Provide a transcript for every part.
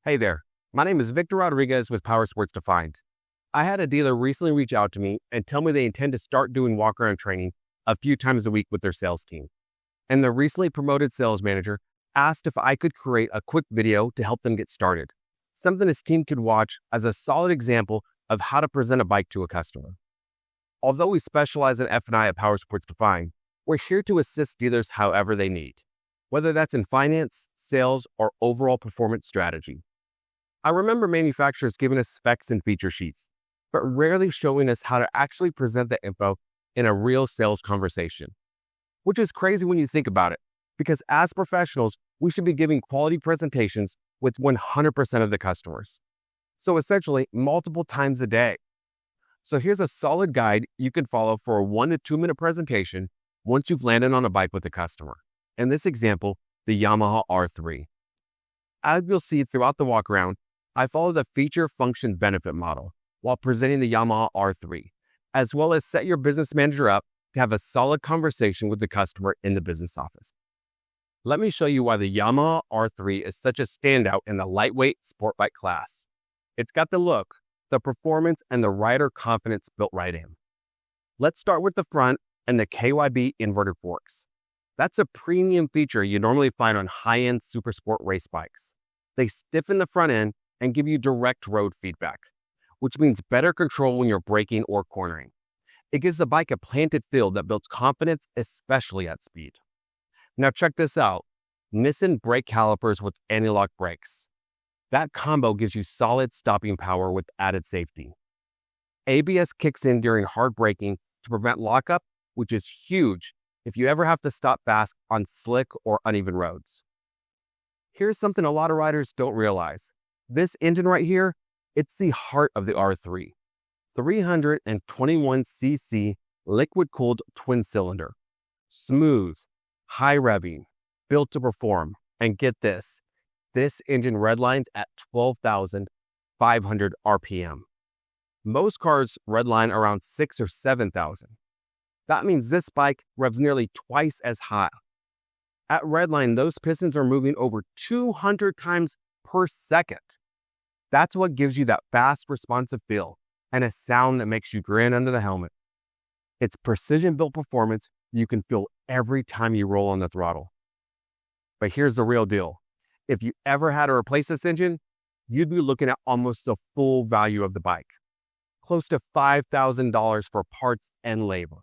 Hey there, my name is Victor Rodriguez with Powersports Defined. I had a dealer recently reach out to me and tell me they intend to start doing walk-around training a few times a week with their sales team. And the recently promoted sales manager asked if I could create a quick video to help them get started, something his team could watch as a solid example of how to present a bike to a customer. Although we specialize in F&I at Powersports Defined, we're here to assist dealers however they need, whether that's in finance, sales, or overall performance strategy. I remember manufacturers giving us specs and feature sheets, but rarely showing us how to actually present the info in a real sales conversation. Which is crazy when you think about it, because as professionals, we should be giving quality presentations with 100% of the customers. So essentially, multiple times a day. So here's a solid guide you can follow for a 1 to 2 minute presentation once you've landed on a bike with a customer. In this example, the Yamaha R3. As you'll see throughout the walkaround, I follow the feature function benefit model while presenting the Yamaha R3, as well as set your business manager up to have a solid conversation with the customer in the business office. Let me show you why the Yamaha R3 is such a standout in the lightweight sport bike class. It's got the look, the performance, and the rider confidence built right in. Let's start with the front and the KYB inverted forks. That's a premium feature you normally find on high-end super sport race bikes. They stiffen the front end and give you direct road feedback, which means better control when you're braking or cornering. It gives the bike a planted feel that builds confidence, especially at speed. Now check this out, Nissan brake calipers with anti-lock brakes. That combo gives you solid stopping power with added safety. ABS kicks in during hard braking to prevent lockup, which is huge if you ever have to stop fast on slick or uneven roads. Here's something a lot of riders don't realize. This engine right here, it's the heart of the R3. 321cc liquid-cooled twin-cylinder. Smooth, high revving, built to perform. And get this engine redlines at 12,500 RPM. Most cars redline around 6,000 or 7,000. That means this bike revs nearly twice as high. At redline, those pistons are moving over 200 times per second. That's what gives you that fast, responsive feel and a sound that makes you grin under the helmet. It's precision-built performance you can feel every time you roll on the throttle. But here's the real deal. If you ever had to replace this engine, you'd be looking at almost the full value of the bike. Close to $5,000 for parts and labor.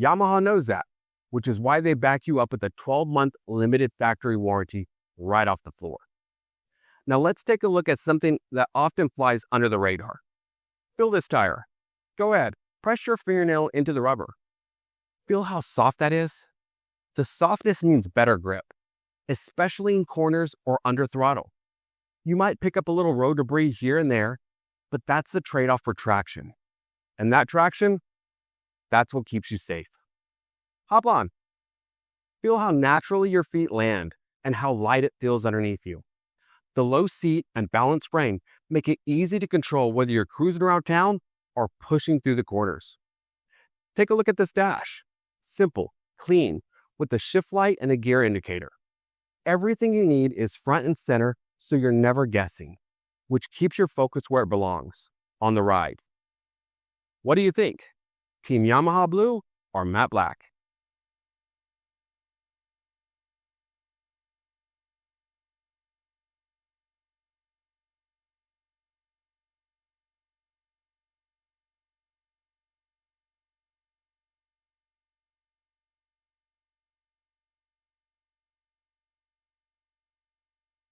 Yamaha knows that, which is why they back you up with a 12-month limited factory warranty right off the floor. Now let's take a look at something that often flies under the radar. Feel this tire. Go ahead, press your fingernail into the rubber. Feel how soft that is? The softness means better grip, especially in corners or under throttle. You might pick up a little road debris here and there, but that's the trade-off for traction. And that traction, that's what keeps you safe. Hop on. Feel how naturally your feet land and how light it feels underneath you. The low seat and balanced frame make it easy to control whether you're cruising around town or pushing through the corners. Take a look at this dash. Simple, clean, with a shift light and a gear indicator. Everything you need is front and center, so you're never guessing, which keeps your focus where it belongs, on the ride. What do you think? Team Yamaha Blue or Matte Black?